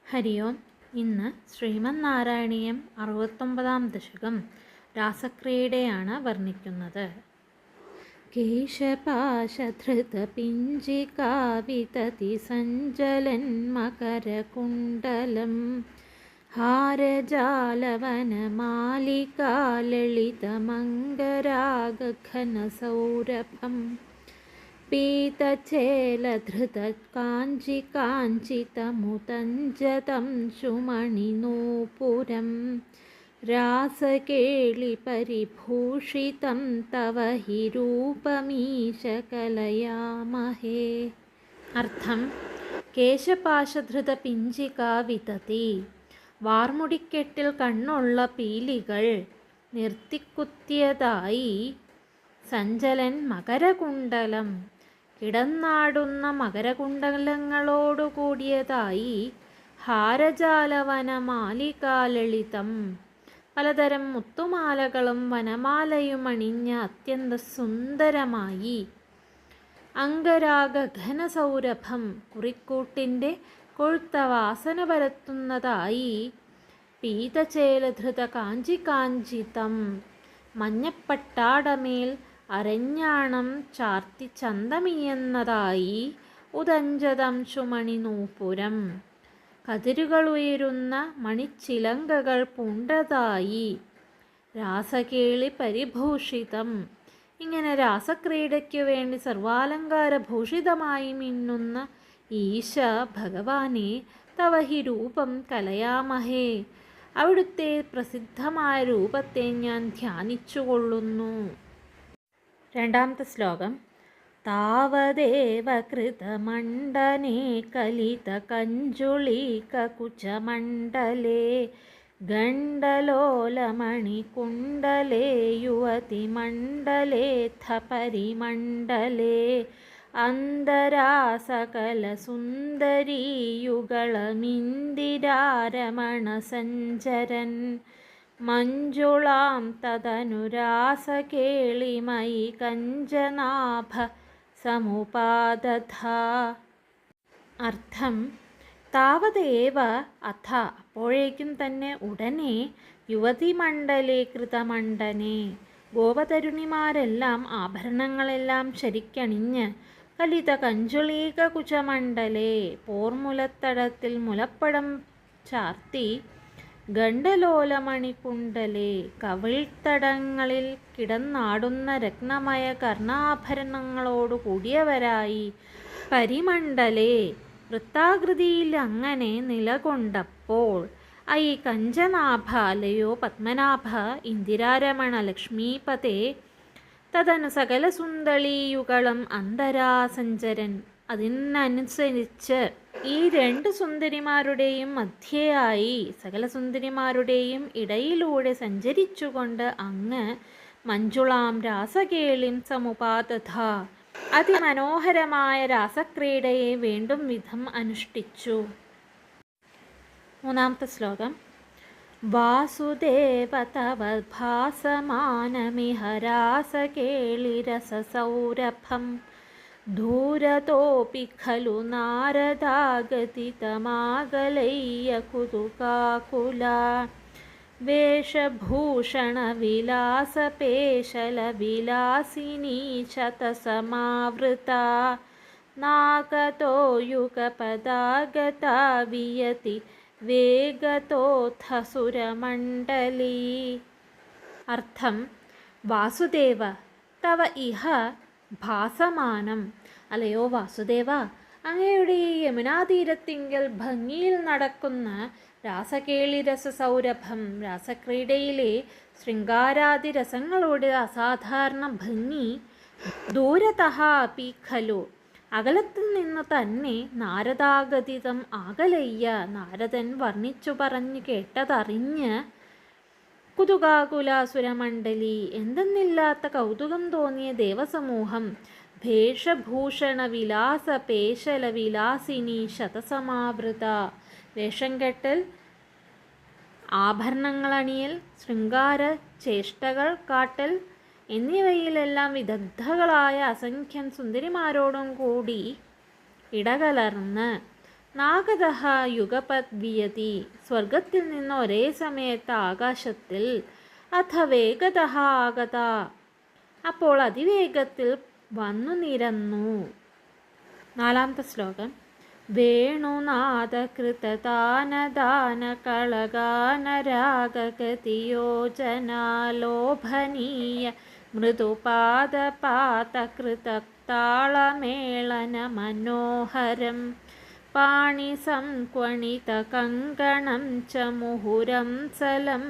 ഹരി ഓം. ഇന്ന് ശ്രീമന്നാരായണീയം 69-ാം ദശകം രാസക്രിയയുടെയാണ് വർണ്ണിക്കുന്നത്. കേശപാശധൃതപിഞ്ചികാവിതതി സഞ്ജലൻ മകരകുണ്ടലം ഹാരജാലവനമാലികാലളിതമംഗരാഗഘനസൗരഭം പീതചേലധൃതകാഞ്ചികാഞ്ചിതമുതഞ്ജതം ശുമണിനൂപുരം രാസകേളിപരിഭൂഷിതം തവ ഹി രൂപമീശ കലയാമഹേ. അർത്ഥം: കേശപാശധൃത പിഞ്ചികാ വിതതി, വാർമുടിക്കെട്ടിൽ കണ്ണുള്ള പീലികൾ നിർത്തിക്കുത്തിയതായി. സഞ്ചലൻ മകരകുണ്ടലം, കിടന്നാടുന്ന മകരകുണ്ടലങ്ങളോടുകൂടിയതായി. ഹാരജാലവനമാലികാലളിതം, പലതരം മുത്തുമാലകളും വനമാലയുമണിഞ്ഞ അത്യന്ത സുന്ദരമായി. അംഗരാഗഘനസൗരഭം, കുറിക്കൂട്ടിൻ്റെ കൊഴുത്ത വാസന പരത്തുന്നതായി. പീതചേലധൃത കാഞ്ചികാഞ്ചിതം, മഞ്ഞപ്പട്ടാടമേൽ അരഞ്ഞാണം ചാർത്തി ചന്തമിയെന്നതായി. ഉദഞ്ജതം ശുമണിനൂപുരം, കതിരുകളുയരുന്ന മണിച്ചിലങ്കകൾ പൂണ്ടതായി. രാസകേളി പരിഭൂഷിതം, ഇങ്ങനെ രാസക്രീഡയ്ക്കു വേണ്ടി സർവാലങ്കാരഭൂഷിതമായി മിന്നുന്ന ഈശ ഭഗവാനെ തവ ഹി രൂപം കലയാമഹേ, അവിടുത്തെ പ്രസിദ്ധമായ രൂപത്തെ ഞാൻ ധ്യാനിച്ചുകൊള്ളുന്നു. രണ്ടാമത്തെ ശ്ലോകം. താവദേവ കൃതമണ്ഡനേ കലിതകഞ്ജുളീകകുചമണ്ഡലേ ഗണ്ഡലോലമണികുണ്ഡലേ യുവതിമണ്ഡലേऽഥ പരിമണ്ഡലേ അന്തരാസകലസുന്ദരീയുഗളമിന്ദിരാരമണസഞ്ചരൻ മഞ്ജുളാം തദനുരാസകേളിമയി കഞ്ചനാഭ സമുപാദധ. അർത്ഥം: താവദേവ, അഥ അപ്പോഴേക്കും തന്നെ, ഉടനെ, യുവതിമണ്ഡലേ കൃതമണ്ഡനെ, ഗോപതരുണിമാരെല്ലാം ആഭരണങ്ങളെല്ലാം ശരിക്കണിഞ്ഞ്, കലിത കഞ്ചുളീക കുചമണ്ഡലേ, പോർമുലത്തടത്തിൽ മുലപ്പടം ചാർത്തി, ഗണ്ഡലോലമണികുണ്ഡലേ, കവിൾത്തടങ്ങളിൽ കിടന്നാടുന്ന രത്നമയ കർണാഭരണങ്ങളോടു കൂടിയവരായി. പരിമണ്ഡലേ, വൃത്താകൃതിയിൽ അങ്ങനെ നിലകൊണ്ടപ്പോൾ. ഐ കഞ്ചനാഭ, അലയോ പത്മനാഭ, ഇന്ദിരാരമണ ലക്ഷ്മീപതേ, തദനു സകലസുന്ദരീയുഗളം അന്തരാസഞ്ചരൻ, അതിനനുസരിച്ച് ഈ രണ്ട് സുന്ദരിമാരുടെയും മധ്യേയായി, സകല സുന്ദരിമാരുടെയും ഇടയിലൂടെ സഞ്ചരിച്ചുകൊണ്ട് അങ്ങ് മഞ്ജുളാം രാസകേളിം സമുപാദധ, അതിമനോഹരമായ രാസക്രീഡയെ വേണ്ടും വിധം അനുഷ്ഠിച്ചു. മൂന്നാമത്തെ ശ്ലോകം. വാസുദേവ തവ ഭാസമാനമിഹ രാസകേളിരസസൗരഭം ധൂരതോപി ഖലു നാരദാഗതിതമാകലയ്യ കുതുകാകുലാ വേഷഭൂഷണവിലാസപേശലവിലാസിനീ ശതസമാവൃതാ നാഗതോ യുഗപദാഗതാ വിയതി വേഗതോത്ഥസുരമണ്ഡലീ. അർത്ഥം: വാസുദേവ, തവ ഇഹ ഭാസമാനം, അലയോ വാസുദേവ, അങ്ങയുടെ ഈ യമുനാതീരത്തിങ്കൽ ഭംഗിയിൽ നടക്കുന്ന രാസകേളിരസസൗരഭം, രാസക്രീഡയിലെ ശൃംഗാരാദി രസങ്ങളുടെ അസാധാരണ ഭംഗി. ദൂരതഃ അപി ഖലു, അകലത്തിൽ നിന്ന് തന്നെ, നാരദാഗതിതം ആകലയ്യ, നാരദൻ വർണ്ണിച്ചു പറഞ്ഞു കേട്ടതറിഞ്ഞ്, കുതുകാകുലാസുരമണ്ഡലി, എന്തെന്നില്ലാത്ത കൗതുകം തോന്നിയ ദേവസമൂഹം, ഭേഷഭൂഷണ വിലാസ പേശല വിലാസിനി ശതസമാവൃത, വേഷം കെട്ടൽ, ആഭരണങ്ങളണിയൽ, ശൃംഗാര ചേഷ്ടകൾ കാട്ടൽ എന്നിവയിലെല്ലാം വിദഗ്ധകളായ അസംഖ്യം സുന്ദരിമാരോടും കൂടി ഇടകലർന്ന്, നാഗതഃ യുഗപദ്വിയതി, സ്വർഗത്തിൽ നിന്ന് ഒരേ സമയത്ത് ആകാശത്തിൽ, അഥ വേഗതഃ ആഗത, അപ്പോൾ അതിവേഗത്തിൽ വന്നു നിരന്നു. നാലാമത്തെ ശ്ലോകം. വേണുനാദകൃതതാനദാനകളഗാനരാഗഗതിയോജനാലോഭനീയ മൃദുപാദപാതകൃതത്താളമേളന മനോഹരം പാണിസംക്വണിതകങ്കണം ച മുഹുരം സലംബിതകരാംബുജം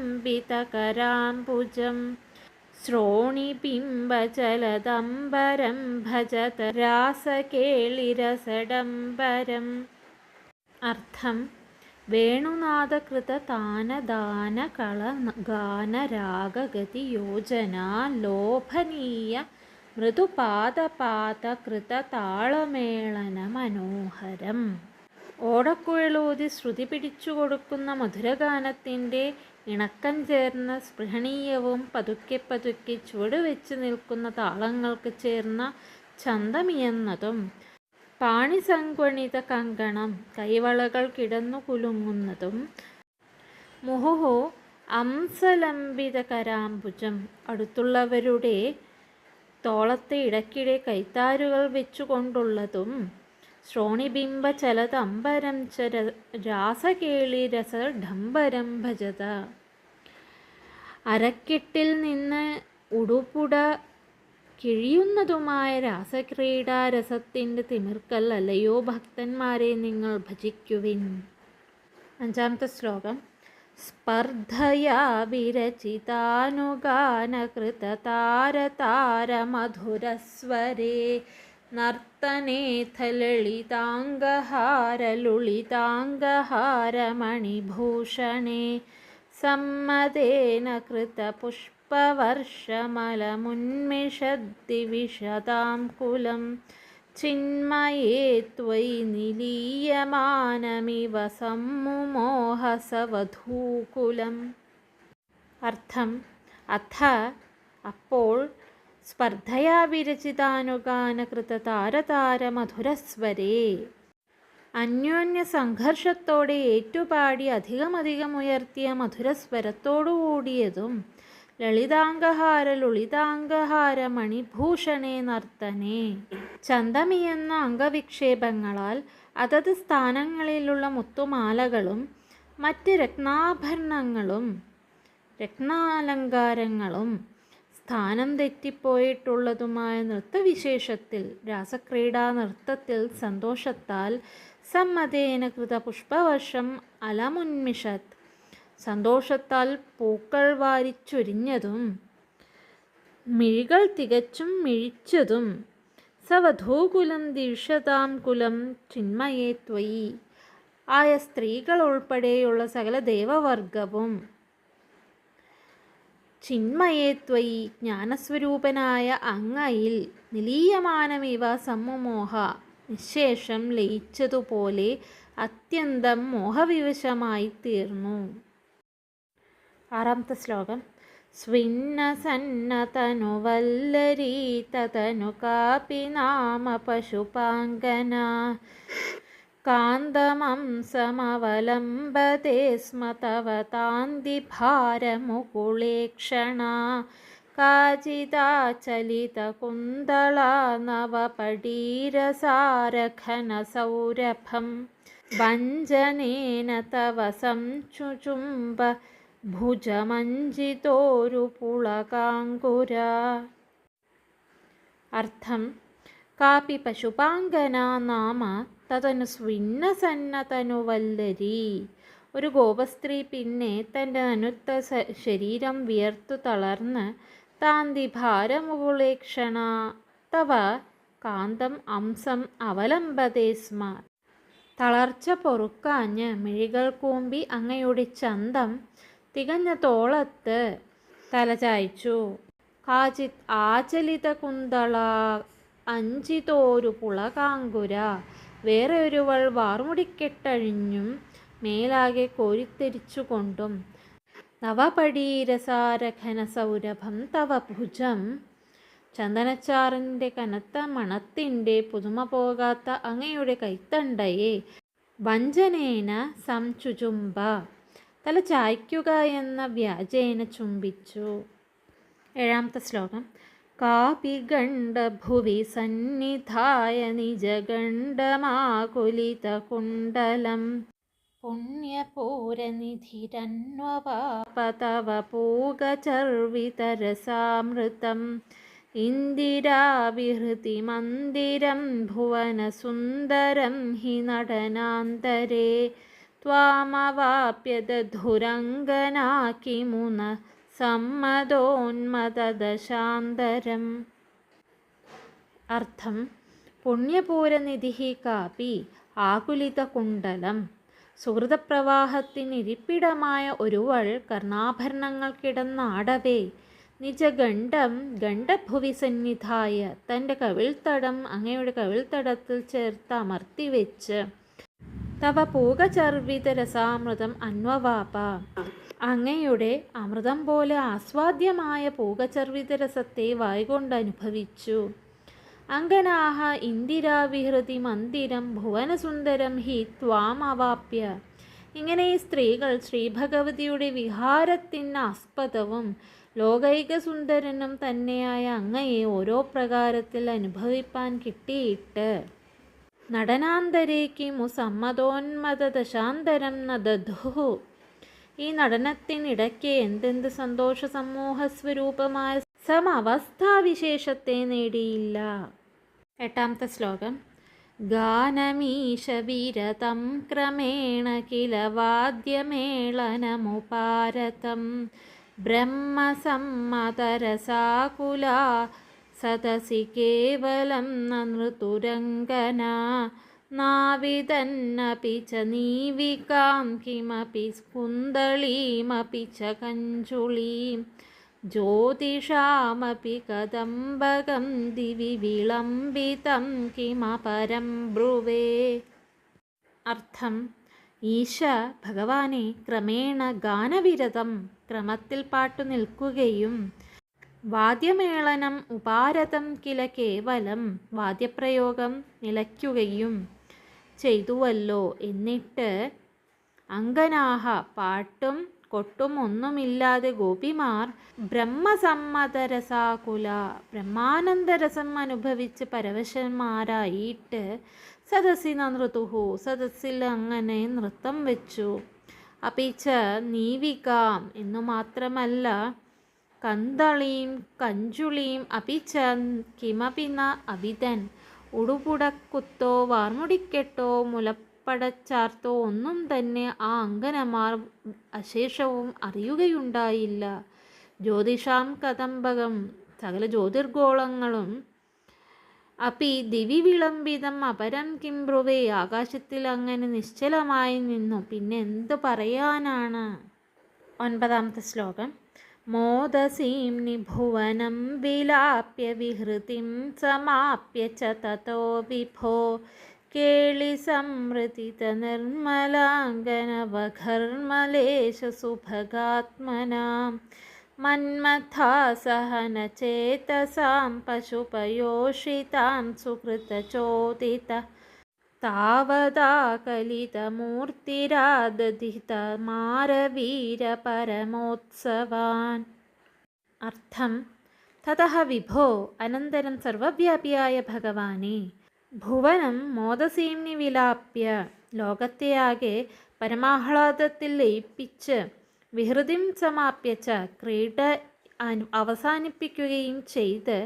ശ്രോണിബിംബജലദംബരം ഭജത രാസകേളിരസഡംബരം. അർത്ഥം: വേണുനാദകൃത താനദാനകളഗാനരാഗഗതിയോജനാ ലോഭനീയ മൃദുപാദപാതകൃത താളമേളന മനോഹരം. ഓടക്കുഴലൂതി ശ്രുതി പിടിച്ചു കൊടുക്കുന്ന മധുരഗാനത്തിൻ്റെ ഇണക്കം ചേർന്ന സ്പൃഹണീയവും പതുക്കെ പതുക്കെ ചുവടുവെച്ച് നിൽക്കുന്ന താളങ്ങൾക്ക് ചേർന്ന ചന്തമിയെന്നതും പാണിസംക്വണിത കങ്കണം കൈവളകൾ കിടന്നു കുലുങ്ങുന്നതും മുഹുഹു അംസലംബിത കരാംബുജം അടുത്തുള്ളവരുടെ തോളത്തെ ഇടയ്ക്കിടെ കൈത്താരുകൾ വെച്ചുകൊണ്ടുള്ളതും ശ്രോണിബിംബ ചലതംബരം ച രാസകേളി രസഡംബരം ഭജത. അരക്കെട്ടിൽ നിന്ന് ഉടുപുട കിഴിയുന്നതുമായ രാസക്രീഡാരസത്തിൻ്റെ തിമിർക്കൽ അല്ലയോ ഭക്തന്മാരെ നിങ്ങൾ ഭജിക്കുവിൻ. അഞ്ചാമത്തെ ശ്ലോകം. സ്പർദ്ധയാ വിരചിതാനുഗാനകൃതതാരതാരമധുരസ്വരേ നർത്തനേഥ ലളിതാംഗഹാരലുളിതാംഗഹാരമണിഭൂഷണേ സമ്മതേന കൃതപുഷ്പവർഷമലമുന്മിഷദ്ദിവിശതാം കുലം ചിന്മയേ ത്വയി നിലീയമാനമിവ സമ്മുമോഹസവധൂകുലം. അർത്ഥം: അഥ അപ്പോൾ സ്പർദ്ധയാ വിരചിതാനുഗാനകൃത താരതാരമധുരസ്വരേ അന്യോന്യ സംഘർഷത്തോടെ ഏറ്റുപാടി അധികമധികം ഉയർത്തിയ മധുരസ്വരത്തോടുകൂടിയതും ലളിതാംഗഹാര ലുളിതാംഗഹാര മണിഭൂഷണേ നർത്തനേ ചന്തമിയെന്ന അംഗവിക്ഷേപങ്ങളാൽ അതത് സ്ഥാനങ്ങളിലുള്ള മുത്തുമാലകളും മറ്റ് രത്നാഭരണങ്ങളും രത്നാലങ്കാരങ്ങളും സ്ഥാനം തെറ്റിപ്പോയിട്ടുള്ളതുമായ നൃത്തവിശേഷത്തിൽ രാസക്രീഡാ നൃത്തത്തിൽ സന്തോഷത്താൽ സമ്മതേന കൃത പുഷ്പവർഷം അലമുന്മിഷത് സന്തോഷത്താൽ പൂക്കൾ വാരിച്ചൊരിഞ്ഞതും മിഴികൾ തികച്ചും മിഴിച്ചതും സവധൂകുലം ദിവിഷതാം കുലം ചിന്മയേ ത്വയി ആയ സ്ത്രീകൾ ഉൾപ്പെടെയുള്ള സകല ദേവവർഗവും ചിന്മയേ ത്വയി ജ്ഞാനസ്വരൂപനായ അങ്ങയിൽ നിലീയമാനമിവ സമ്മുമോഹ നിശേഷം ലയിച്ചതുപോലെ അത്യന്തം മോഹവിവശമായി തീർന്നു. ആറാമത്തെ ശ്ലോകം. സ്വിന്നസന്നതനുവല്ലരീ തതനു കാപി നാമ പശുപാങ്കന കാന്തമംസമവലംബതേ സ്മ തവ താന്തിഭാരമുകുളേക്ഷണാ കാചിദാചലിതകുന്തളാ നവപടീരസാരഘനസൗരഭം ഭഞ്ജനേന തവ സംചുചുംബ ഭുജമഞ്ജിതോരുപുളകാങ്കുരാ. അർത്ഥം: കാപി പശുപാങ്കന നാമ തതനു സ്വിന്നസന്നതനുവല്ലരി. ഒരു ഗോപസ്ത്രീ പിന്നെ തൻ്റെ അനുത്ത ശരീരം വിയർത്തു തളർന്ന് താന്തിഭാരമുകുളേക്ഷണ തവ കാന്തം അംസം അവലംബതേ സ്മ തളർച്ച പൊറുക്കാഞ്ഞ് മിഴികൾ കൂമ്പി അങ്ങയുടെ ചന്തം തികഞ്ഞ തോളത്ത് തലചായ്ച്ചു. കാചിത് ആചലിത കുന്തള അഞ്ചിതോരു പുളകാങ്കുര. വേറെ ഒരുവൾ വാർമുടിക്കെട്ടഴിഞ്ഞും മേലാകെ കോരിത്തെരിച്ചുകൊണ്ടും നവപടീരസാരഘനസൗരഭം തവ ഭുജം ചന്ദനച്ചാറിൻ്റെ കനത്ത മണത്തിൻ്റെ പുതുമ പോകാത്ത അങ്ങയുടെ കൈത്തണ്ടയെ വഞ്ചനേന സംചുചുംബ, തല ചായ്ക്കുക എന്ന വ്യാജേന ചുംബിച്ചു. 7ാമത്തെ ശ്ലോകം. കാപി ഗണ്ഡഭുവി സന്നിധായ നിജഗണ്ഡമാകുലിതകുണ്ടലം പുണ്യപൂരനിധിരന്വവാപതവ പൂഗചർവിതരസാമൃതം ഇന്ദിരാവിഹൃതി മന്ദിരം ഭുവനസുന്ദരം ഹി നടനാന്തരേ ത്വാമവാപ്യദധുരംഗനാ കിമുന സമ്മതോന്മതദശാന്തരം. അർത്ഥം: പുണ്യപൂരനിധി കാപി ആകുലിതകുണ്ടലം. സുഹൃതപ്രവാഹത്തിനിരിപ്പിടമായ ഒരുവൾ കർണാഭരണങ്ങൾ കിടന്നാടവേ നിജഗണ്ഡം ഗണ്ഡഭുവി സന്നിധായ, തൻ്റെ കവിൾത്തടം അങ്ങയുടെ കവിൾത്തടത്തിൽ ചേർത്ത് അമർത്തിവെച്ച് തവ പൂകചർവിത രസാമൃതം അന്വവാപ, അങ്ങയുടെ അമൃതം പോലെ ആസ്വാദ്യമായ പൂകചർവിത രസത്തെ വായ്കൊണ്ട് അനുഭവിച്ചു. അങ്കനാഹ ഇന്ദിരാവിഹൃതി മന്ദിരം ഭുവനസുന്ദരം ഹി ത്വാം അവാപ്യ, ഇങ്ങനെ ഈ സ്ത്രീകൾ ശ്രീഭഗവതിയുടെ വിഹാരത്തിന് ആസ്പദവും ലോകൈകസുന്ദരനും തന്നെയായ അങ്ങയെ ഓരോ പ്രകാരത്തിൽ അനുഭവിപ്പാൻ കിട്ടിയിട്ട് നടനാന്തരേക്കിമു സമ്മതോന്മത ദശാന്തരം നദധു, ഈ നടനത്തിനിടയ്ക്ക് എന്തെന്ത് സന്തോഷ സമൂഹ സ്വരൂപമായ സമവസ്ഥാവിശേഷത്തെ നേടിയില്ല. 8ാമത്തെ ശ്ലോകം. ഗാനമീശ വിരതം ക്രമേണ കില വാദ്യമേളനമുപാരതം ബ്രഹ്മസമ്മതരസാകുലാ സദസി കേവലം നൃതുരംഗനാ നാവിദന്നപി ച നീവികാം കിമപി കുന്ദളീമപി ച കഞ്ചുളീം ജ്യോതിഷാമപി കദംബകം ദിവി വിളംബിതം കിമപരം ബ്രുവേ. അർത്ഥം: ഈശ ഭഗവാനെ ക്രമേണ ഗാനവിരതം, ക്രമത്തിൽ പാട്ടു നിൽക്കുകയും വാദ്യമേളനം ഉപാരതം കില കേവലം, വാദ്യപ്രയോഗം നിലയ്ക്കുകയും ചെയ്തുവല്ലോ. എന്നിട്ട് അങ്കനാഹ, പാട്ടും കൊട്ടും ഒന്നുമില്ലാതെ ഗോപിമാർ ബ്രഹ്മസമ്മതരസാകുല, ബ്രഹ്മാനന്ദരസം അനുഭവിച്ച് പരവശന്മാരായിട്ട് സദസ്സി നൃതുഹു, സദസ്സിൽ അങ്ങനെ നൃത്തം വെച്ചു. അപിച്ച നീവികാം, എന്നു മാത്രമല്ല കന്തളീം കഞ്ചുളീം അപിച്ച കിമപി ന അവിതൻ, ഉടുപുടക്കുത്തോ വാർമുടിക്കെട്ടോ മുലപ്പടച്ചാർത്തോ ഒന്നും തന്നെ ആ അങ്കനമാർ അശേഷവും അറിയുകയുണ്ടായില്ല. ജ്യോതിഷാം കദംബകം, സകല ജ്യോതിർഗോളങ്ങളും അപ്പി ദിവി വിളംബിതം അപരം കിം ബ്രുവേ, ആകാശത്തിൽ അങ്ങനെ നിശ്ചലമായി നിന്നു, പിന്നെ എന്തു പറയാനാണ്. 9ാമത്തെ ശ്ലോകം. മോദസീം നിഭുവനം വിലാപ്യ വിഹൃതിം സമാപ്യ ച തതോ വിഭോ കേളി സംവൃതിത നിർമ്മലാംഗനവഘർമലേശ സുഭഗാത്മനാം മന്മഥാസഹന ചേതസാം പശുപയോഷിതാം സുകൃതചോദിത താവതാകലിതമൂർത്തിരാദധിത മാരവീര പരമോത്സവാൻ. അർത്ഥം: തതഃ വിഭോ, അനന്തരം സർവവ്യാപിയായ ഭഗവാനെ, ഭുവനം മോദസീംനി വിലാപ്യ, ലോകത്തെയാകെ പരമാഹ്ലാദത്തിൽ ലയിപ്പിച്ച് വിഹൃതിം സമാപ്യച്ച, ക്രീഡ അവസാനിപ്പിക്കുകയും ചെയ്ത്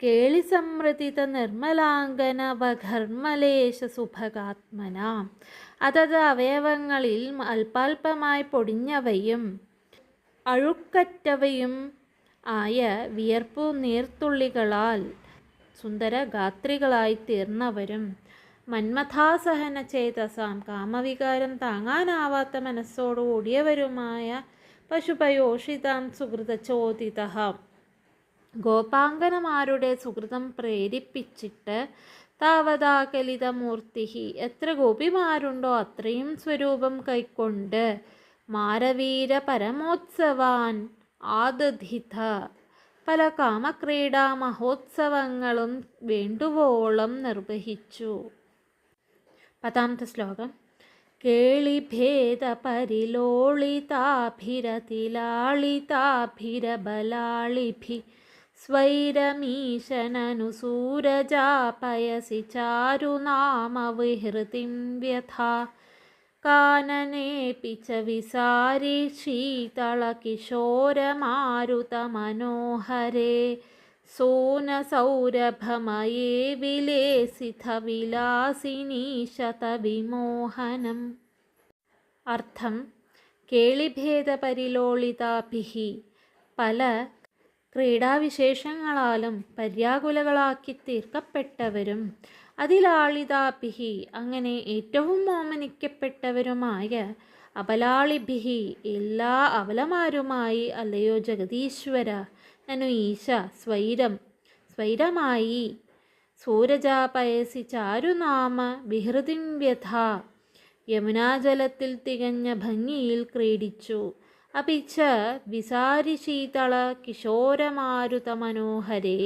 കേളിസംവൃതിത നിർമ്മലാംഗനവഘർമലേശ സുഭഗാത്മന, അതത് അവയവങ്ങളിൽ അല്പാൽപമായി പൊടിഞ്ഞവയും അഴുക്കറ്റവയും ആയ വിയർപ്പു നീർത്തുള്ളികളാൽ സുന്ദരഗാത്രികളായി തീർന്നവരും മന്മഥാസഹന ചേതസാം, കാമവികാരം താങ്ങാനാവാത്ത മനസ്സോടുകൂടിയവരുമായ പശുപയോഷിതാം സുഹൃതചോദിത, ഗോപാംഗനമാരുടെ സുഹൃതം പ്രേരിപ്പിച്ചിട്ട് താവതാകലിതമൂർത്തി, എത്ര ഗോപിമാരുണ്ടോ അത്രയും സ്വരൂപം കൈക്കൊണ്ട് മാരവീര പരമോത്സവാൻ ആദധിത, പല കാമക്രീഡാ മഹോത്സവങ്ങളും വേണ്ടുവോളം നിർവഹിച്ചു. 10ാമത്തെ ശ്ലോകം. കേളിഭേദപരിലോളിതാഭിരതിലാളിതാഭിരബലാളിഭി സ്വൈരമീശനനുസൂരജാപയസി ചാരുനാമവിഹൃതിം വ്യഥാ കാനനേപി ച വിസാരി ശീതളകിശോരമാരുതമനോഹരേ സോനസൗരഭമയേ വിലേസിതവിലാസിനീ ശതവിമോഹനം. അർത്ഥം: കേളിഭേദപരിലോളിതാഭിഹി, പല ക്രീഡാവിശേഷങ്ങളാലും പര്യാകുലകളാക്കി തീർക്കപ്പെട്ടവരും അതിലാളിതാഭിഹി, അങ്ങനെ ഏറ്റവും ഓമനിക്കപ്പെട്ടവരുമായ അബലാളിഭിഹി, എല്ലാ അബലമാരുമായി അല്ലയോ ജഗദീശ്വര, നനു ഈശ, സ്വൈരമായി സൂരജാപയസി ചാരുനാമ വിഹൃതിം വ്യഥാ, യമുനാജലത്തിൽ തികഞ്ഞ ഭംഗിയിൽ ക്രീഡിച്ചു. അപിച്ച വിസാരി ശീതള കിശോരമാരുതമനോഹരേ,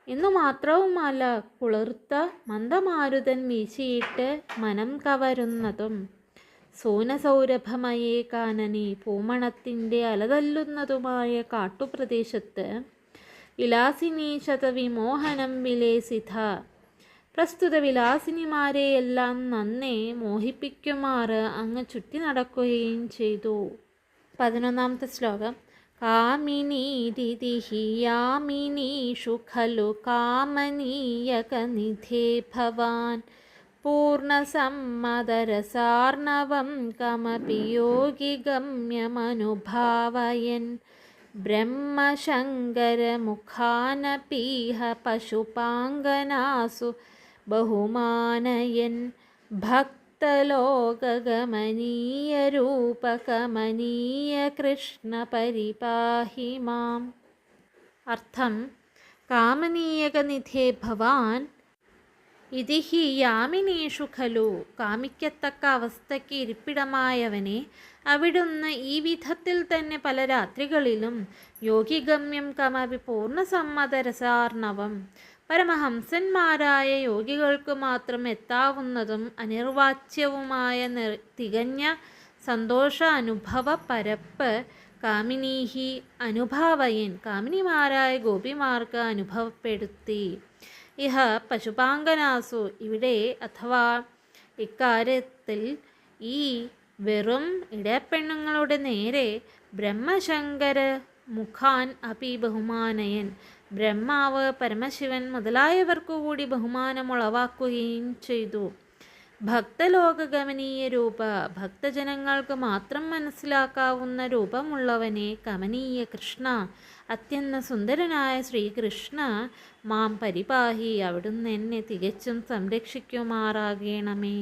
എന്നു മാത്രവുമല്ല, കുളിർത്ത മന്ദമാരുതൻ വീശിയിട്ട് മനം കവരുന്നതും സോനസൗരഭമയേ കാനനെ, പൂമണത്തിൻ്റെ അലതല്ലുന്നതുമായ കാട്ടുപ്രദേശത്ത് വിലാസിനീ ശതവിമോഹനം വിലേസിത, പ്രസ്തുത വിലാസിനിമാരെയെല്ലാം നന്നേ മോഹിപ്പിക്കുമാറ് അങ്ങ് ചുറ്റി നടക്കുകയും ചെയ്തു. 11-ാമത്തെ ശ്ലോകം. കാമിനീരിതിഹി യാമിനീഷു ഖലു കാമനീയകനിധേ ഭവാൻ പൂർണ്ണസമ്മതരസാർണവം കമപി യോഗി ഗമ്യമനുഭാവയൻ ബ്രഹ്മശങ്കരമുഖാനപീഹ പശുപാങ്കനാസു ബഹുമാനയൻ ഭക്തലോകഗമനീയരൂപകമനീയ കൃഷ്ണ പരിപാഹി മാം. അർത്ഥം: കാമനീയകനിധേ ഭവാൻ ഇതിഹി യാമിനീഷു ഖലു, കാമിക്കത്തക്ക അവസ്ഥയ്ക്ക് ഇരിപ്പിടമായവനെ, അവിടുന്ന് ഈ വിധത്തിൽ തന്നെ പല രാത്രികളിലും യോഗിഗമ്യം കമപി പൂർണ്ണസമ്മതരസാർണവം, പരമഹംസന്മാരായ യോഗികൾക്ക് മാത്രം എത്താവുന്നതും അനിർവാച്യവുമായ തികഞ്ഞ സന്തോഷ അനുഭവ പരപ്പ് കാമിനീഹി അനുഭാവയൻ, കാമിനിമാരായ ഗോപിമാർക്ക് അനുഭവപ്പെടുത്തി. ഇഹ പശുപാങ്കനാസു, ഇവിടെ അഥവാ ഇക്കാര്യത്തിൽ ഈ വെറും ഇടയപ്പെണ്ണുങ്ങളുടെ നേരെ ബ്രഹ്മശങ്കര മുഖാൻ അപി ബഹുമാനയൻ, ബ്രഹ്മാവ്, പരമശിവൻ മുതലായവർക്കുകൂടി ബഹുമാനമുളവാക്കുകയും ചെയ്തു. ഭക്തലോകഗമനീയ രൂപ, ഭക്തജനങ്ങൾക്ക് മാത്രം മനസ്സിലാക്കാവുന്ന രൂപമുള്ളവനെ, കമനീയ കൃഷ്ണ, അത്യന്ത സുന്ദരനായ ശ്രീകൃഷ്ണ, മാം പരിപാഹി, അവിടുന്ന് എന്നെ തികച്ചും സംരക്ഷിക്കുമാറാകണമേ.